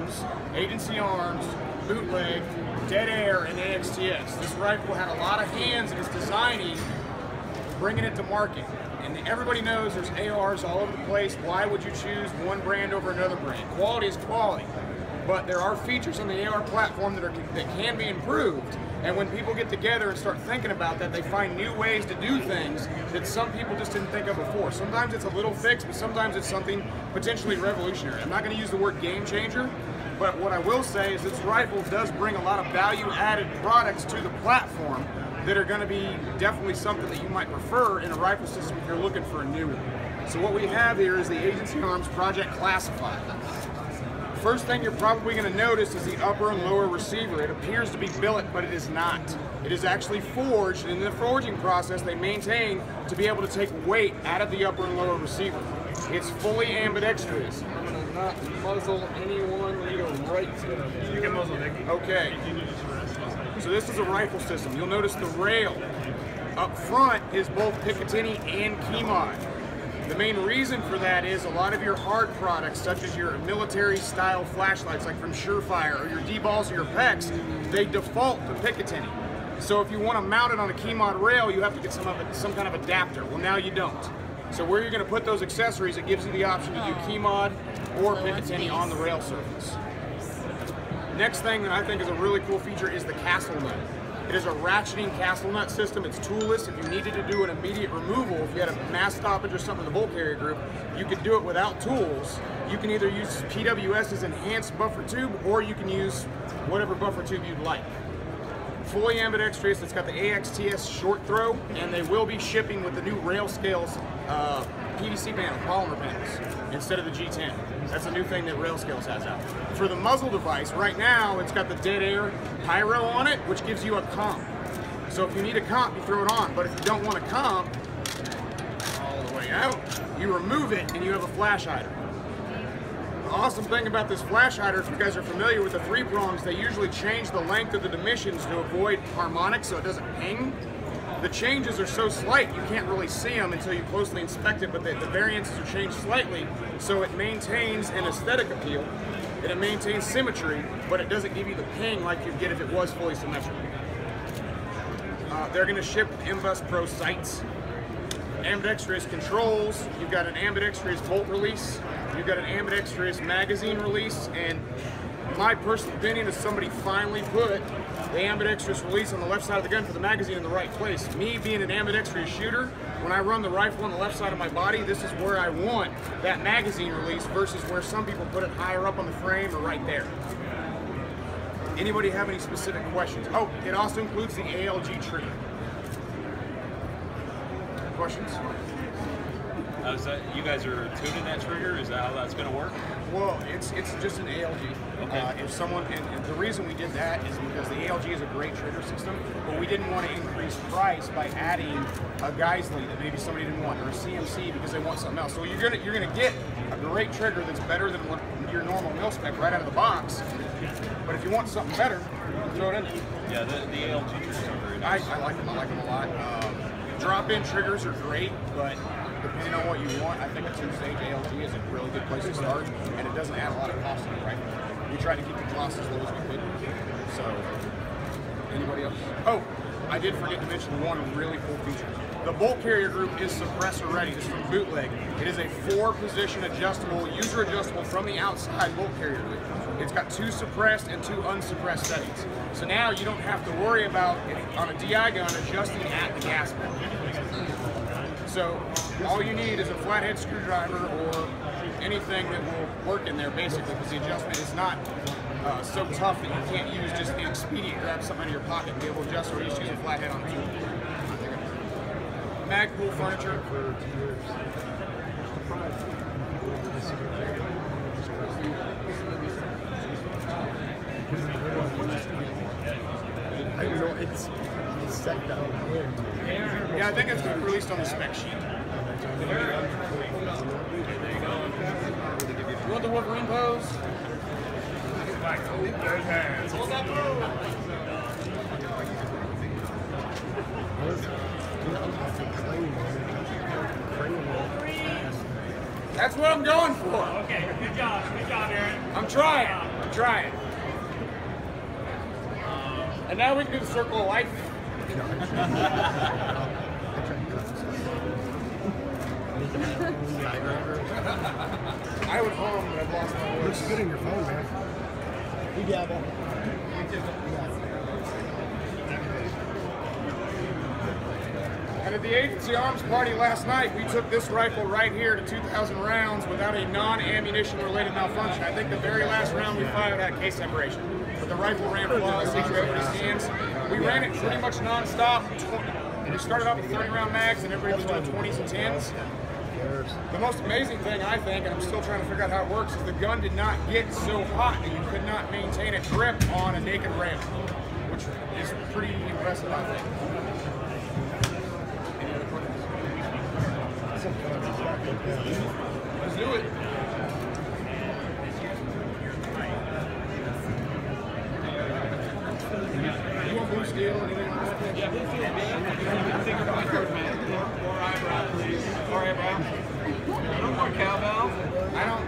Arms, Agency Arms, Bootleg, Dead Air, and AXTS. This rifle had a lot of hands in its designing, bringing it to market. And everybody knows there's ARs all over the place. Why would you choose one brand over another brand? Quality is quality. But there are features on the AR platform that can be improved. And when people get together and start thinking about that, they find new ways to do things that some people just didn't think of before. Sometimes it's a little fix, but sometimes it's something potentially revolutionary. I'm not going to use the word game changer, but what I will say is this rifle does bring a lot of value-added products to the platform that are going to be definitely something that you might prefer in a rifle system if you're looking for a new one. So what we have here is the Agency Arms Project Classified. First thing you're probably going to notice is the upper and lower receiver. It appears to be billet, but it is not. It is actually forged, and in the forging process they maintain to be able to take weight out of the upper and lower receiver. It's fully ambidextrous. I'm going to not muzzle anyone. We go right to the... You can muzzle Nicky. Okay. So this is a rifle system. You'll notice the rail up front is both Picatinny and Key-Mod. The main reason for that is a lot of your hard products, such as your military style flashlights like from Surefire or your D-balls or your PEX, they default to Picatinny. So if you want to mount it on a Key-Mod rail, you have to get some kind of adapter. Well, now you don't. So where you're going to put those accessories, it gives you the option to do Key-Mod or Picatinny on the rail surface. Next thing that I think is a really cool feature is the castle nut. It is a ratcheting castle nut system. It's toolless. If you needed to do an immediate removal, if you had a mass stoppage or something in the bolt carrier group, you could do it without tools. You can either use PWS's enhanced buffer tube, or you can use whatever buffer tube you'd like. Fully ambidextrous. It's got the AXTS short throw, and they will be shipping with the new rail scales PVC panel, polymer panels, instead of the G10. That's a new thing that Rail Scales has out. For the muzzle device, right now it's got the Dead Air Pyro on it, which gives you a comp. So if you need a comp, you throw it on. But if you don't want a comp, all the way out, you remove it and you have a flash hider. The awesome thing about this flash hider, if you guys are familiar with the 3 prongs, they usually change the length of the dimensions to avoid harmonics so it doesn't ping. The changes are so slight you can't really see them until you closely inspect it, but the variances are changed slightly, so it maintains an aesthetic appeal, and it maintains symmetry, but it doesn't give you the ping like you'd get if it was fully symmetrical. They're going to ship MBUS Pro sights, ambidextrous controls. You've got an ambidextrous bolt release, you've got an ambidextrous magazine release, and my personal opinion is somebody finally put the ambidextrous release on the left side of the gun for the magazine in the right place. Me being an ambidextrous shooter, when I run the rifle on the left side of my body, this is where I want that magazine release versus where some people put it higher up on the frame or right there. Anybody have any specific questions? Oh, it also includes the ALG trigger. Questions? Is that, you guys are tuning that trigger? Is that how that's going to work? Well, it's just an ALG. Okay. If someone, and the reason we did that is because the ALG is a great trigger system, but we didn't want to increase price by adding a Geisley that maybe somebody didn't want, or a CMC because they want something else. So you're gonna get a great trigger that's better than what your normal mil spec right out of the box. But if you want something better, throw it in there. Yeah, the ALG triggers are very nice. I like them. I like them a lot. Drop-in triggers are great, but depending on what you want, I think a 2-stage ALG is a really good place to start, and it doesn't add a lot of cost to it, right? We try to keep the cost as low as we could. So, anybody else? Oh, I did forget to mention one really cool feature. The bolt carrier group is suppressor ready. This is from Bootleg. It is a 4-position adjustable, user adjustable from the outside bolt carrier group. It's got 2 suppressed and 2 unsuppressed settings. So now you don't have to worry about, on a DI gun, adjusting at the gas pedal. So all you need is a flathead screwdriver or anything that will work in there basically, because the adjustment is not so tough that you can't use just an expedient grab something out of your pocket and be able to adjust, or you just use a flathead on the tool. Magpul furniture. I don't know, it's set down here. Yeah, I think it's going to be released on the spec sheet. You want the Wolverine pose? Hold that pose! That's what I'm going for. Okay, good job, Aaron. I'm trying. And now we can do the circle of life. I would home, but I've lost my voice. Looks good in your phone, man. You dabble. And at the agency arms party last night, we took this rifle right here to 2,000 rounds without a non-ammunition related malfunction. I think the very last round we fired had case separation. But the rifle ran flawlessly through everybody's hands. We ran it pretty much non-stop. We started off with 30-round mags and everybody was doing 20s and 10s. The most amazing thing, I think, and I'm still trying to figure out how it works, is the gun did not get so hot that you could not maintain a grip on a naked rail, which is pretty impressive, I think. Let's do it. You want blue steel or anything like that? Yeah, blue steel, man. More eyebrow, please. More eyebrow. No more cowbell. I don't.